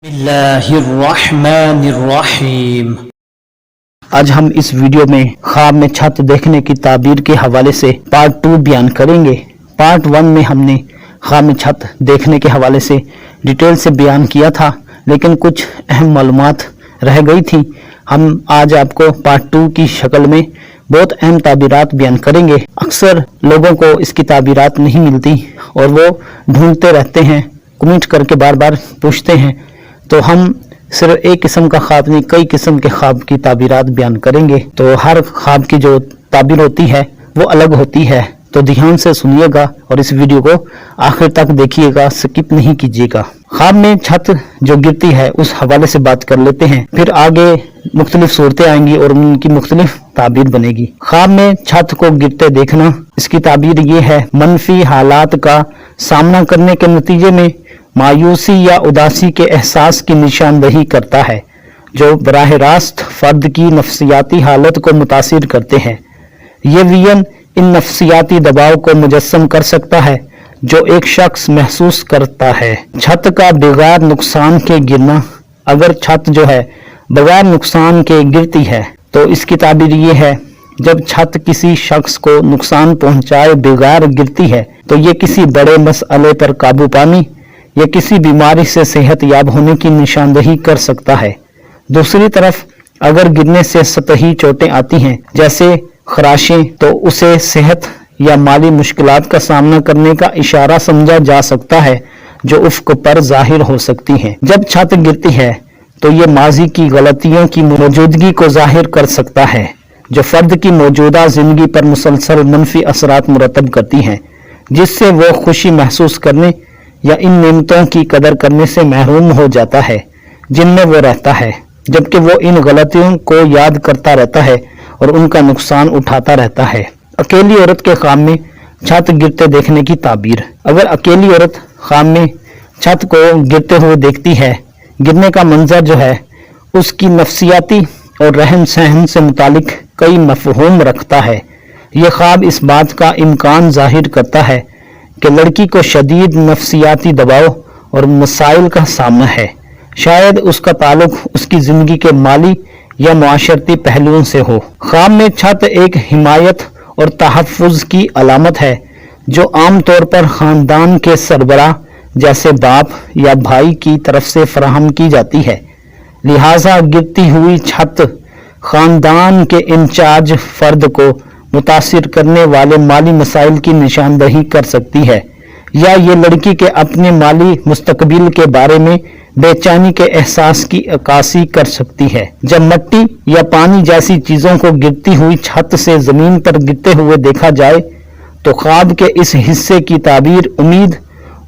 बिस्मिल्लाहिर्रहमानिर्रहीम। आज हम इस वीडियो में ख्वाब में छत देखने की ताबीर के हवाले से पार्ट 2 बयान करेंगे। पार्ट 1 में हमने ख्वाब में छत देखने के हवाले से डिटेल से बयान किया था, लेकिन कुछ अहम मालूमात रह गई थी। हम आज आपको पार्ट 2 की शक्ल में बहुत अहम ताबीरात बयान करेंगे। अक्सर लोगों को इसकी ताबीरात नहीं मिलती और वो ढूंढते रहते हैं, कमेंट करके बार बार पूछते हैं। तो हम सिर्फ एक किस्म का ख्वाब नहीं, कई किस्म के ख्वाब की ताबीरात बयान करेंगे। तो हर ख्वाब की जो ताबीर होती है वो अलग होती है, तो ध्यान से सुनिएगा और इस वीडियो को आखिर तक देखिएगा, स्किप नहीं कीजिएगा। ख्वाब में छत जो गिरती है उस हवाले से बात कर लेते हैं, फिर आगे मुख्तलिफ सूरतें आएंगी और उनकी मुख्तलिफ ताबीर बनेगी। ख्वाब में छत को गिरते देखना, इसकी ताबीर ये है, मनफी हालात का सामना करने के नतीजे में मायूसी या उदासी के एहसास की निशानदही करता है, जो बराह रास्त फर्द की नफ्सियाती हालत को मुतासिर करते हैं। ये वियन इन नफ्सियाती दबाव को मुजस्सम कर सकता है जो एक शख्स महसूस करता है। छत का बगैर नुकसान के गिरना, अगर छत जो है बगैर नुकसान के गिरती है तो इसकी ताबीर ये है, जब छत किसी शख्स को नुकसान पहुंचाए बगैर गिरती है तो ये किसी बड़े मसले पर काबू पाने या किसी बीमारी से सेहत याब होने की निशानदही कर सकता है। दूसरी तरफ अगर गिरने से सतही चोटें आती हैं जैसे खराशें, तो उसे सेहत या माली मुश्किलात का सामना करने का इशारा समझा जा सकता है जो उफ्क पर जाहिर हो सकती हैं। जब छत गिरती है तो ये माजी की गलतियों की मौजूदगी को जाहिर कर सकता है जो फर्द की मौजूदा जिंदगी पर मुसलसल मनफी असरात मुरतब करती हैं, जिससे वो खुशी महसूस करने या इन नेमतों की कदर करने से महरूम हो जाता है जिनमें वो रहता है, जबकि वो इन गलतियों को याद करता रहता है और उनका नुकसान उठाता रहता है। अकेली औरत के ख्वाब में छत गिरते देखने की ताबीर, अगर अकेली औरत ख्वाब में छत को गिरते हुए देखती है, गिरने का मंजर जो है उसकी नफ्सियाती और रहन सहन से मुतालिक कई मफहूम रखता है। ये ख्वाब इस बात का इम्कान जाहिर करता है कि लड़की को शदीद नफ्सियाती दबाव और मसाइल का सामना है, शायद उसका ताल्लुक उसकी जिंदगी के माली या मुआशरती पहलुओं से हो। ख्वाब में छत एक हिमायत और तहफ़्फ़ुज़ की अलामत है जो आम तौर पर ख़ानदान के सरबराह जैसे बाप या भाई की तरफ से फराहम की जाती है। लिहाजा गिरती हुई छत ख़ानदान के इंचार्ज फर्द को मुतासिर करने वाले माली मसाइल की निशानदही कर सकती है, या ये लड़की के अपने माली मुस्तकबिल के बारे में बेचैनी के एहसास की अक्कासी कर सकती है। जब मट्टी या पानी जैसी चीज़ों को गिरती हुई छत से ज़मीन पर गिरते हुए देखा जाए तो ख्वाब के इस हिस्से की ताबीर उम्मीद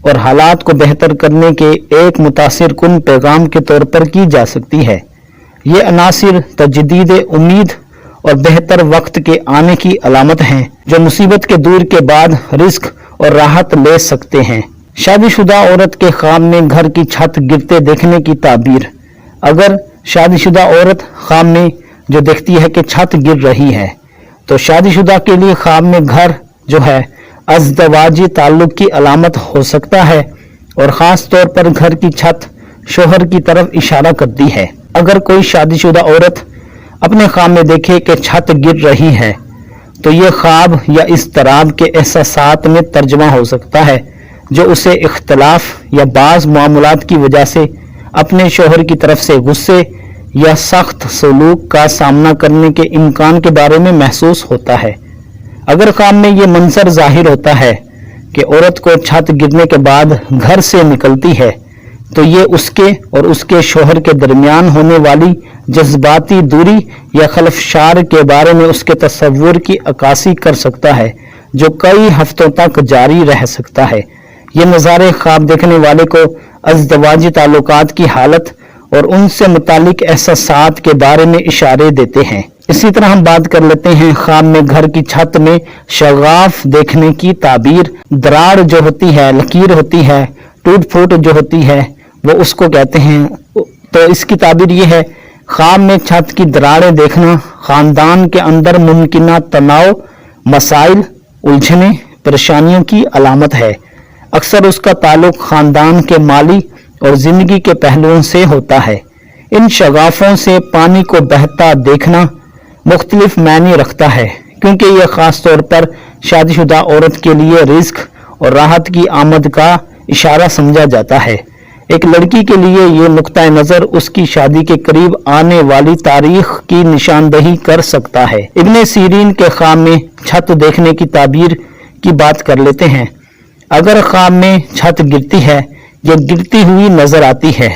और हालात को बेहतर करने के एक मुतासिर कुन पैगाम के तौर पर की जा सकती है। ये अनासिर तजदीद उम्मीद और बेहतर वक्त के आने की अलामत हैं जो मुसीबत के दूर के बाद रिस्क और राहत ले सकते हैं। शादीशुदा औरत के ख्वाब में घर की छत गिरते देखने की ताबीर, अगर शादीशुदा औरत ख्वाब में जो देखती है कि छत गिर रही है तो शादीशुदा के लिए ख्वाब में घर जो है अज़दवाजी ताल्लुक की अलामत हो सकता है और ख़ास तौर पर घर की छत शोहर की तरफ इशारा करती है। अगर कोई शादीशुदा औरत अपने ख्वाब में देखे कि छत गिर रही है तो ये ख्वाब या इज़्तिराब के एहसासात में तर्जुमा हो सकता है जो उसे इख्तलाफ या बाज़ मामलात की वजह से अपने शोहर की तरफ से गुस्से या सख्त सलूक का सामना करने के इम्कान के बारे में महसूस होता है। अगर ख्वाब में ये मंजर जाहिर होता है कि औरत को छत गिरने के बाद घर से निकलती है तो ये उसके और उसके शोहर के दरमियान होने वाली जज्बाती दूरी या खलफशार के बारे में उसके तस्वुर की अक्कासी कर सकता है जो कई हफ्तों तक जारी रह सकता है। ये नज़ारे ख्वाब देखने वाले को अज़दवाजी ताल्लुकात की हालत और उनसे मुतालिक एहसासात के बारे में इशारे देते हैं। इसी तरह हम बात कर लेते हैं ख्वाब में घर की छत में शगाफ देखने की ताबीर। दरार जो होती है, लकीर होती है, टूट फूट जो होती है वो उसको कहते हैं। तो इसकी ताबीर ये है, ख्वाब में छत की दरारें देखना खानदान के अंदर मुमकिना तनाव, मसाइल, उलझने, परेशानियों की अलामत है। अक्सर उसका ताल्लुक खानदान के माली और जिंदगी के पहलुओं से होता है। इन शगाफों से पानी को बहता देखना मुख्तलिफ मायने रखता है, क्योंकि यह खास तौर पर शादीशुदा औरत के लिए रिस्क और राहत की आमद का इशारा समझा जाता है। एक लड़की के लिए ये नुक्ता नज़र उसकी शादी के करीब आने वाली तारीख की निशानदही कर सकता है। इब्ने सीरीन के ख्वाब में छत देखने की ताबीर की बात कर लेते हैं। अगर ख्वाब में छत गिरती है या गिरती हुई नजर आती है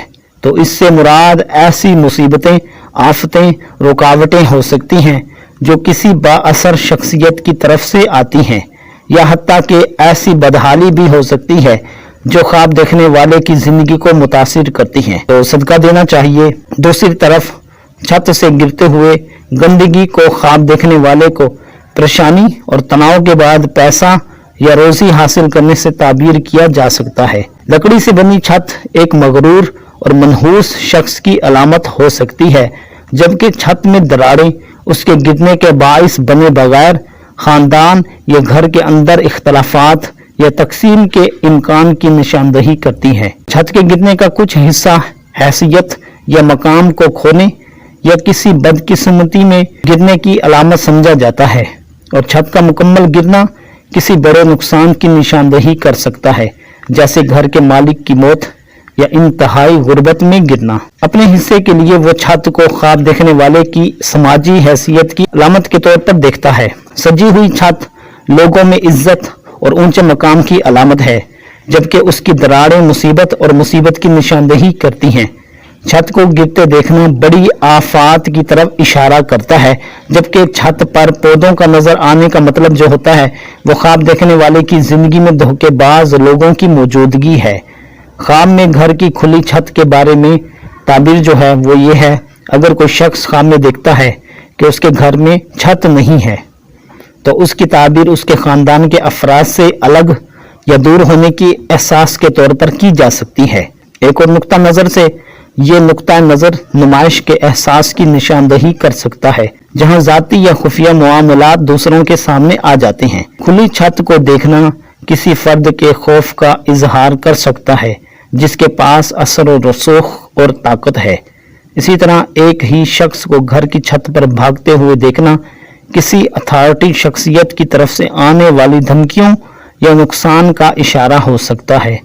तो इससे मुराद ऐसी मुसीबतें, आफतें, रुकावटें हो सकती हैं जो किसी बाअसर शख्सियत की तरफ से आती हैं, या हत्ता कि ऐसी बदहाली भी हो सकती है जो ख्वाब देखने वाले की जिंदगी को मुतासिर करती हैं। तो सदका देना चाहिए। दूसरी तरफ छत से गिरते हुए गंदगी को ख्वाब देखने वाले को परेशानी और तनाव के बाद पैसा या रोजी हासिल करने से ताबीर किया जा सकता है। लकड़ी से बनी छत एक मगरूर और मनहूस शख्स की अलामत हो सकती है, जबकि छत में दरारें उसके गिरने के बाइस बने बगैर खानदान या घर के अंदर इख्तलाफात या तकसीम के इम्कान की निशानदही करती है। छत के गिरने का कुछ हिस्सा हैसियत या मकाम को खोने या किसी बदकिस्मती में गिरने की अलामत समझा जाता है, और छत का मुकम्मल गिरना किसी बड़े नुकसान की निशानदही कर सकता है, जैसे घर के मालिक की मौत या इंतहाई गुर्बत में गिरना। अपने हिस्से के लिए वो छत को ख्वाब देखने वाले की समाजी हैसियत की अलामत के तौर पर देखता है। सजी हुई छत लोगों में इज्जत और ऊंचे मकाम की अलामत है, जबकि उसकी दरारें मुसीबत और मुसीबत की निशानदही करती हैं। छत को गिरते देखना बड़ी आफात की तरफ इशारा करता है, जबकि छत पर पौधों का नजर आने का मतलब जो होता है वो ख्वाब देखने वाले की जिंदगी में धोखेबाज लोगों की मौजूदगी है। ख्वाब में घर की खुली छत के बारे में ताबीर जो है वो ये है, अगर कोई शख्स ख्वाब में देखता है कि उसके घर में छत नहीं है तो उसकी ताबीर उसके खानदान के अफराद से अलग या दूर होने की एहसास के तौर पर की जा सकती है। एक और नुक्ता नज़र से ये नुक्ता नज़र नुमाइश के एहसास की निशानदही कर सकता है, जहां जाती या खुफिया मामलात दूसरों के सामने आ जाते हैं। खुली छत को देखना किसी फर्द के खौफ का इजहार कर सकता है जिसके पास असर और रसूख और ताकत है। इसी तरह एक ही शख्स को घर की छत पर भागते हुए देखना किसी अथॉरिटी शख्सियत की तरफ से आने वाली धमकियों या नुकसान का इशारा हो सकता है।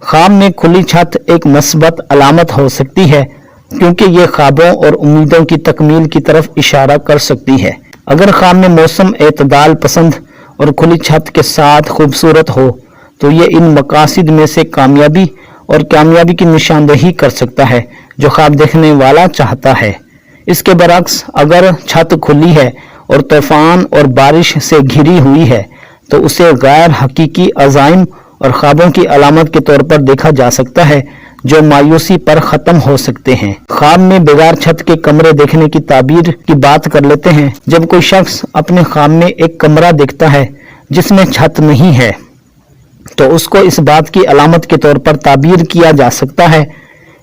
ख्वाब में खुली छत एक मस्बत अलामत हो सकती है, क्योंकि ये ख्वाबों और उम्मीदों की तकमील की तरफ इशारा कर सकती है। अगर ख्वाब में मौसम एतदाल पसंद और खुली छत के साथ खूबसूरत हो तो ये इन मकासिद में से कामयाबी और कामयाबी की निशानदही कर सकता है जो ख्वाब देखने वाला चाहता है। इसके बरक्स अगर छत खुली है और तूफान और बारिश से घिरी हुई है तो उसे गैर हकीकी अज़ाइम और ख्वाबों की अलामत के तौर पर देखा जा सकता है जो मायूसी पर ख़त्म हो सकते हैं। ख्वाब में बगैर छत के कमरे देखने की ताबीर की बात कर लेते हैं। जब कोई शख्स अपने ख्वाब में एक कमरा देखता है जिसमें छत नहीं है तो उसको इस बात की अलामत के तौर पर ताबीर किया जा सकता है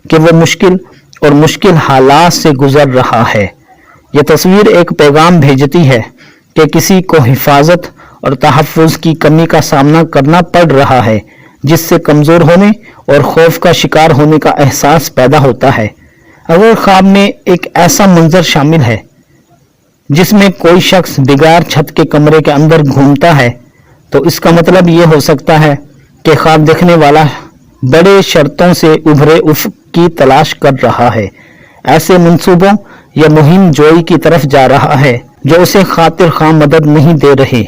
कि वो मुश्किल और मुश्किल हालात से गुजर रहा है। यह तस्वीर एक पैगाम भेजती है कि किसी को हिफाजत और तहफ़्फ़ुज़ की कमी का सामना करना पड़ रहा है, जिससे कमज़ोर होने और खौफ का शिकार होने का एहसास पैदा होता है। अगर ख्वाब में एक ऐसा मंजर शामिल है जिसमें कोई शख्स बगैर छत के कमरे के अंदर घूमता है तो इसका मतलब ये हो सकता है कि ख्वाब देखने वाला बड़े शर्तों से उभरे उफ़्क़ की तलाश कर रहा है, ऐसे मंसूबों या मुहिम जोई की तरफ जा रहा है जो उसे खातिर खां मदद नहीं दे रहे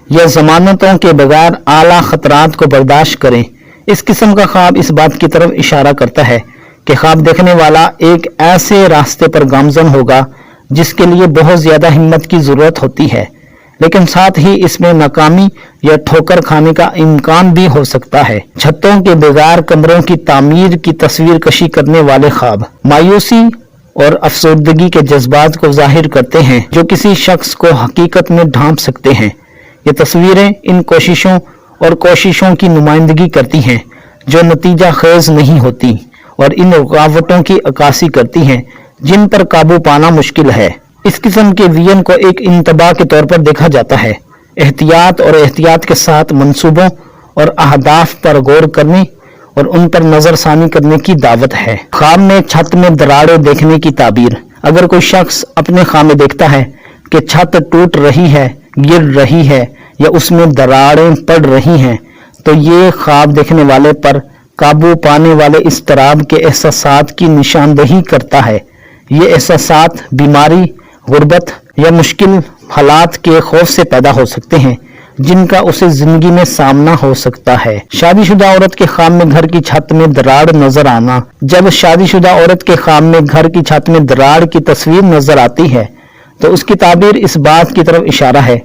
या जमानतों के बगैर आला खतरात को बर्दाश्त करें। इस किस्म का ख्वाब इस बात की तरफ इशारा करता है कि ख्वाब देखने वाला एक ऐसे रास्ते पर गामजन होगा जिसके लिए बहुत ज्यादा हिम्मत की जरूरत होती है, लेकिन साथ ही इसमें नाकामी या ठोकर खाने का इम्कान भी हो सकता है। छतों के बगैर कमरों की तामीर की तस्वीर कशी करने वाले ख्वाब मायूसी और अफसरदगी के जज्बात को जाहिर करते हैं जो किसी शख्स को हकीकत में ढांप सकते हैं। ये तस्वीरें इन कोशिशों और कोशिशों की नुमाइंदगी करती हैं जो नतीजा खेज नहीं होती और इन रुकावटों की अक्कासी करती हैं जिन पर काबू पाना मुश्किल है। इस किस्म के वियन को एक इंतबा के तौर पर देखा जाता है। एहतियात और एहतियात के साथ मंसूबों और अहदाफ पर गौर करने और उन पर नजर सानी करने की दावत है। ख्वाब में छत में दरारें देखने की ताबीर। अगर कोई शख्स अपने ख्वाब में देखता है कि छत टूट रही है, गिर रही है या उसमें दरारें पड़ रही हैं, तो ये ख्वाब देखने वाले पर काबू पाने वाले इज़्तिराब के एहसासात की निशानदही करता है। ये एहसासात बीमारी, गुर्बत या मुश्किल हालात के खौफ से पैदा हो सकते हैं जिनका उसे जिंदगी में सामना हो सकता है। शादीशुदा औरत के ख्वाब में घर की छत में दरार नजर आना। जब शादीशुदा औरत के ख्वाब में घर की छत में दरार की तस्वीर नजर आती है तो उसकी ताबीर इस बात की तरफ इशारा है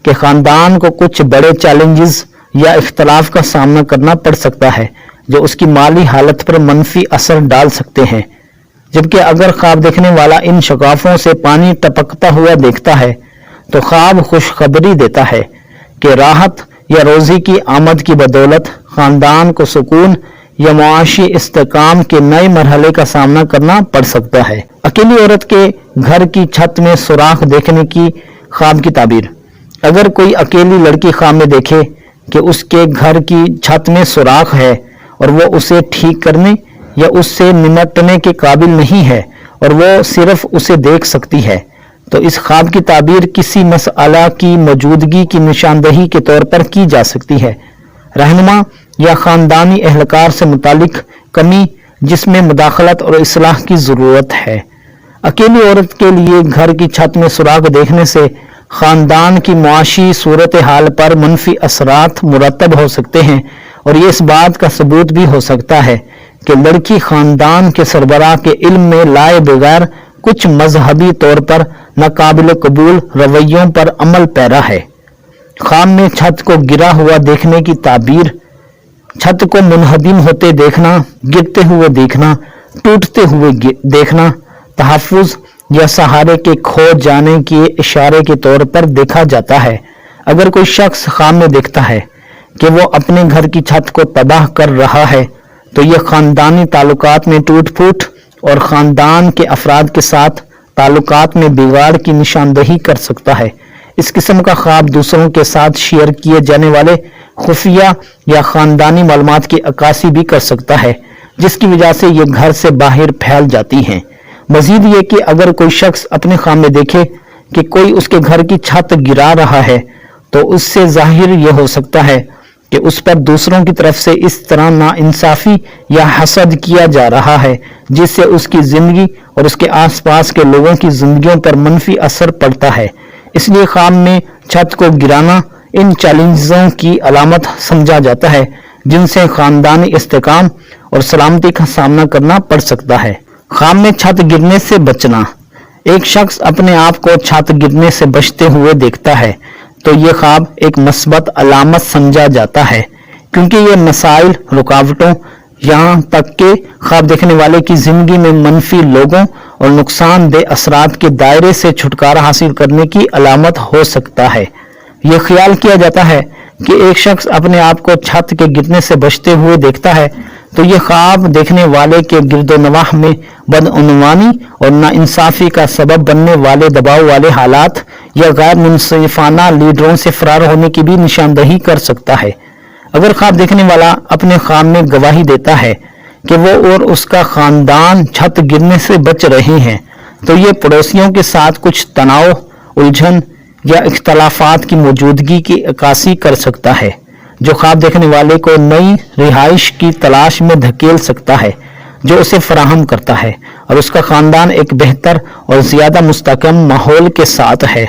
कि खानदान को कुछ बड़े चैलेंजेस या इख्तलाफ का सामना करना पड़ सकता है जो उसकी माली हालत पर मनफी असर डाल सकते हैं। जबकि अगर ख्वाब देखने वाला इन शगाफों से पानी टपकता हुआ देखता है तो ख्वाब खुशखबरी देता है कि राहत या रोजी की आमद की बदौलत खानदान को सुकून या मुआशी इस्तेकाम के नए मरहले का सामना करना पड़ सकता है। अकेली औरत के घर की छत में सुराख देखने की ख्वाब की ताबीर। अगर कोई अकेली लड़की ख्वाब में देखे कि उसके घर की छत में सुराख है और वो उसे ठीक करने या उससे निमटने के काबिल नहीं है और वो सिर्फ उसे देख सकती है, तो इस ख्वाब की ताबीर किसी मसअला की मौजूदगी की निशानदही के तौर पर की जा सकती है। रहनुमा या खानदानी एहलकार से मुतालिक कमी जिसमें मुदाखलत और इस्लाह की ज़रूरत है। अकेली औरत के लिए घर की छत में सुराख देखने से खानदान की मुआशी सूरत हाल पर मनफी असरात मुरतब हो सकते हैं और ये इस बात का सबूत भी हो सकता है कि लड़की खानदान के सरबराह के इल्म में लाए बगैर कुछ मजहबी तौर पर नाकाबिल कबूल रवैयों पर अमल पैरा है। ख्वाब में छत को गिरा हुआ देखने की ताबीर। छत को मुनहदिम होते देखना, गिरते हुए देखना, टूटते हुए देखना तहफ़्फ़ुज़ या सहारे के खो जाने के इशारे के तौर पर देखा जाता है। अगर कोई शख्स ख्वाब में देखता है कि वो अपने घर की छत को तबाह कर रहा है तो यह खानदानी ताल्लुकात में टूट फूट और खानदान के अफराद के साथ ताल्लुकात में बिगाड़ की निशानदही कर सकता है। इस किस्म का ख्वाब दूसरों के साथ शेयर किए जाने वाले खुफिया या खानदानी मालूमात की अक्कासी भी कर सकता है जिसकी वजह से ये घर से बाहर फैल जाती हैं। मजीद ये कि अगर कोई शख्स अपने ख्वाब में देखे कि कोई उसके घर की छत गिरा रहा है तो उससे जाहिर यह हो सकता है कि उस पर दूसरों की तरफ से इस तरह नाइंसाफी या हसद किया जा रहा है जिससे उसकी जिंदगी और उसके आसपास के लोगों की जिंदगियों पर मनफी असर पड़ता है। इसलिए ख्वाब में छत को गिराना इन चैलेंजों की अलामत समझा जाता है जिनसे खानदानी इस्तेकाम और सलामती का सामना करना पड़ सकता है। ख्वाब में छत गिरने से बचना। एक शख्स अपने आप को छत गिरने से बचते हुए देखता है तो ये ख्वाब एक मस्बत अलामत समझा जाता है क्योंकि ये मसाइल, रुकावटों, यहाँ तक के ख्वाब देखने वाले की जिंदगी में मनफी लोगों और नुकसानदेह असरात के दायरे से छुटकारा हासिल करने की अलामत हो सकता है। यह ख्याल किया जाता है कि एक शख्स अपने आप को छत के गिरने से बचते हुए देखता है तो यह ख्वाब देखने वाले के गिरदोनवाह में बदउनवानी और नाइंसाफी का सबब बनने वाले दबाव वाले हालात या गैर मुनसिफाना लीडरों से फरार होने की भी निशानदही कर सकता है। अगर ख्वाब देखने वाला अपने ख्वाब में गवाही देता है कि वो और उसका खानदान छत गिरने से बच रहे हैं तो ये पड़ोसियों के साथ कुछ तनाव, उलझन या इख्तलाफात की मौजूदगी की अक्कासी कर सकता है जो ख्वाब देखने वाले को नई रिहाइश की तलाश में धकेल सकता है जो उसे फराहम करता है और उसका खानदान एक बेहतर और ज्यादा मुस्तकम माहौल के साथ है।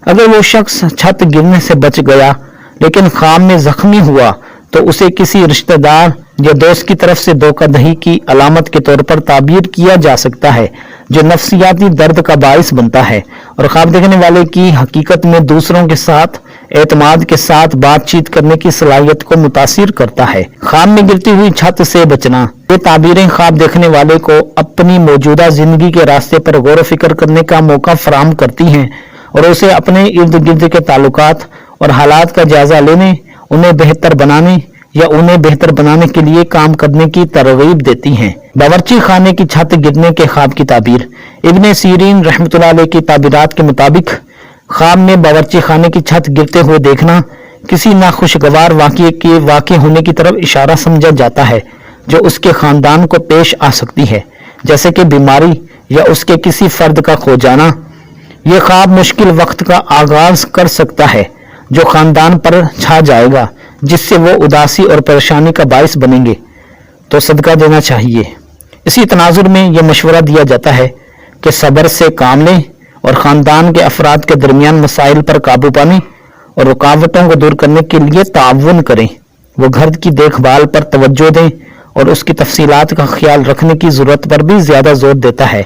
अगर वो शख्स छत गिरने से बच गया लेकिन ख्वाब में जख्मी हुआ तो उसे किसी रिश्तेदार या दोस्त की तरफ से धोखाधड़ी की अलामत के तौर पर ताबीर किया जा सकता है जो नफ्सियाती दर्द का बाइस बनता है और ख्वाब देखने वाले की हकीकत में दूसरों के साथ एतमाद के साथ बातचीत करने की सलाहियत को मुतासिर करता है। ख्वाब में गिरती हुई छत से बचना। ये ताबीरें ख्वाब देखने वाले को अपनी मौजूदा जिंदगी के रास्ते पर गौर फिक्र करने का मौका फराहम करती हैं और उसे अपने इर्द गिर्द के ताल्लुकात और हालात का जायजा लेने, उन्हें बेहतर बनाने या उन्हें बेहतर बनाने के लिए काम करने की तरगीब देती हैं। बावर्ची खाने की छत गिरने के ख्वाब की ताबीर। इब्ने सीरीन रहमतुल्लाह अलैह की ताबीरात के मुताबिक ख्वाब में बावर्ची खाने की छत गिरते हुए देखना किसी नाखुशगवार वाक़ये के वाक़े होने की तरफ इशारा समझा जाता है जो उसके खानदान को पेश आ सकती है, जैसे कि बीमारी या उसके किसी फर्द का खो जाना। ये ख्वाब मुश्किल वक्त का आगाज कर सकता है जो खानदान पर छा जाएगा, जिससे वो उदासी और परेशानी का बाइस बनेंगे, तो सदका देना चाहिए। इसी तनाजुर में यह मशवरा दिया जाता है कि सब्र से काम लें और ख़ानदान के अफराद के दरमियान मसाइल पर काबू पाने और रुकावटों को दूर करने के लिए ताउन करें। वो घर की देखभाल पर तवज्जो दें और उसकी तफसीलात का ख्याल रखने की ज़रूरत पर भी ज़्यादा जोर देता है,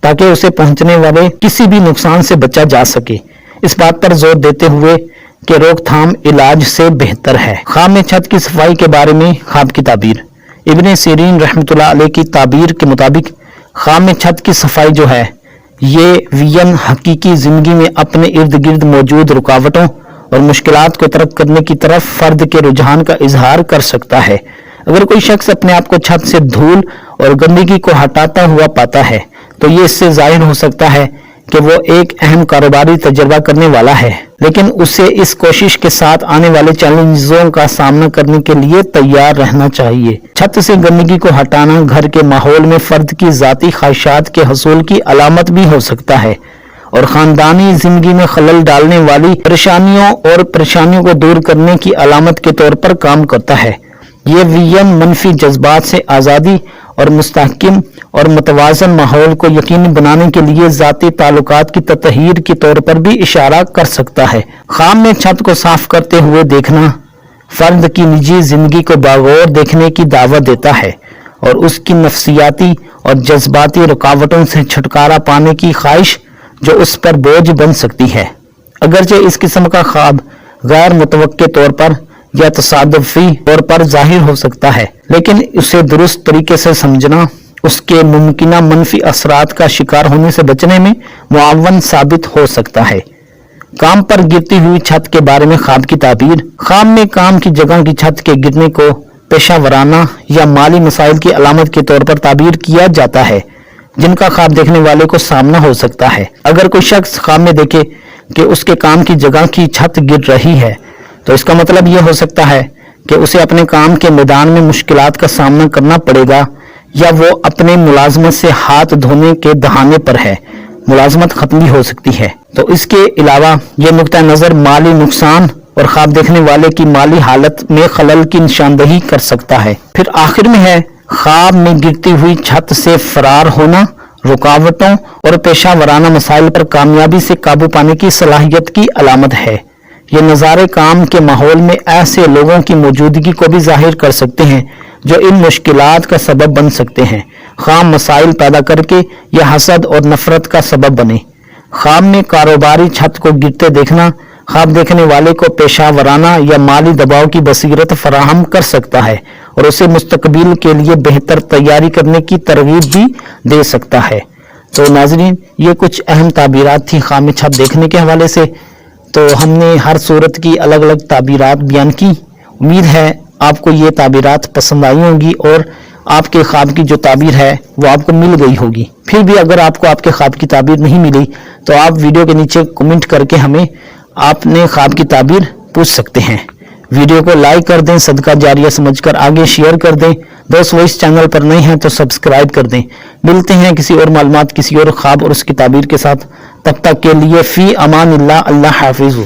ताकि उसे पहुंचने वाले किसी भी नुकसान से बचा जा सके। इस बात पर जोर देते हुए कि रोकथाम इलाज से बेहतर है। ख्वाब में छत की सफाई के बारे में ख्वाब की ताबीर। इब्ने सीरीन रहमतुल्लाह अलैह की ताबीर के मुताबिक ख्वाब में छत की सफाई जो है, ये वियन हकीकी जिंदगी में अपने इर्द गिर्द मौजूद रुकावटों और मुश्किलात को तर्क करने की तरफ फर्द के रुझान का इजहार कर सकता है। अगर कोई शख्स अपने आप को छत से धूल और गंदगी को हटाता हुआ पाता है, तो ये इससे जाहिर हो सकता है कि वो एक अहम कारोबारी तजर्बा करने वाला है, लेकिन उसे इस कोशिश के साथ आने वाले चैलेंजों का सामना करने के लिए तैयार रहना चाहिए। छत से गंदगी को हटाना घर के माहौल में फर्द की जाती ख्वाहिशात के हसूल की अलामत भी हो सकता है और खानदानी जिंदगी में खलल डालने वाली परेशानियों को दूर करने की अलामत के तौर पर काम करता है। ये वियन मनफी जज्बात से आज़ादी और मुस्तहकिम और मुतवाज़न माहौल को यकीनी बनाने के लिए ज़ाती ताल्लुकात की ततहीर के तौर पर भी इशारा कर सकता है। ख्वाब में छत को साफ करते हुए देखना फर्द की निजी जिंदगी को बागौर देखने की दावत देता है और उसकी नफ्सियाती और जज्बाती रुकावटों से छुटकारा पाने की ख्वाहिश जो उस पर बोझ बन सकती है। अगरचे इस किस्म का ख्वाब गैर मुतवक्के तौर पर या तसादुफी तौर पर जाहिर हो सकता है, लेकिन उसे दुरुस्त तरीके से समझना उसके मुमकिना मनफी असरात का शिकार होने से बचने में मुआवन साबित हो सकता है। काम पर गिरती हुई छत के बारे में ख्वाब की ताबीर। ख्वाब में काम की जगह की छत के गिरने को पेशा वराना या माली मसाइल की अलामत के तौर पर ताबीर किया जाता है, जिनका ख्वाब देखने वाले को सामना हो सकता है। अगर कोई शख्स ख्वाब में देखे कि उसके काम की जगह की छत गिर रही है, तो इसका मतलब यह हो सकता है कि उसे अपने काम के मैदान में मुश्किलात का सामना करना पड़ेगा या वो अपने मुलाजमत से हाथ धोने के दहाने पर है, मुलाजमत खत्म भी हो सकती है। तो इसके अलावा यह नुक्ता नज़र माली नुकसान और ख्वाब देखने वाले की माली हालत में खलल की निशानदही कर सकता है। फिर आखिर में है ख्वाब में गिरती हुई छत से फरार होना रुकावटों और पेशा वराना मसाइल पर कामयाबी से काबू पाने की सलाहियत की अलामत है। ये नज़ारे काम के माहौल में ऐसे लोगों की मौजूदगी को भी जाहिर कर सकते हैं जो इन मुश्किलात का सबब बन सकते हैं, खाम मसाइल पैदा करके या हसद और नफरत का सबब बने। ख्वाब में कारोबारी छत को गिरते देखना ख्वाब देखने वाले को पेशा वराना या माली दबाव की बसीरत फराहम कर सकता है और उसे मुस्तकबिल के लिए बेहतर तैयारी करने की तरगीब भी दे सकता है। तो नाज़रीन, ये कुछ अहम ताबीरात थी ख्वाब में छत देखने के हवाले से। तो हमने हर सूरत की अलग अलग ताबीरात बयान की। उम्मीद है आपको ये ताबीरात पसंद आई होंगी और आपके ख्वाब की जो ताबीर है वो आपको मिल गई होगी। फिर भी अगर आपको आपके ख्वाब की ताबीर नहीं मिली तो आप वीडियो के नीचे कमेंट करके हमें आपने ख्वाब की ताबीर पूछ सकते हैं। वीडियो को लाइक कर दें, सदका जारिया समझकर आगे शेयर कर दें। दोस्त वो इस चैनल पर नए हैं तो सब्सक्राइब कर दें। मिलते हैं किसी और मालूमात, किसी और ख्वाब और उसकी ताबीर के साथ। तब तक के लिए फी अमानिल्लाह, अल्लाह हाफिज़।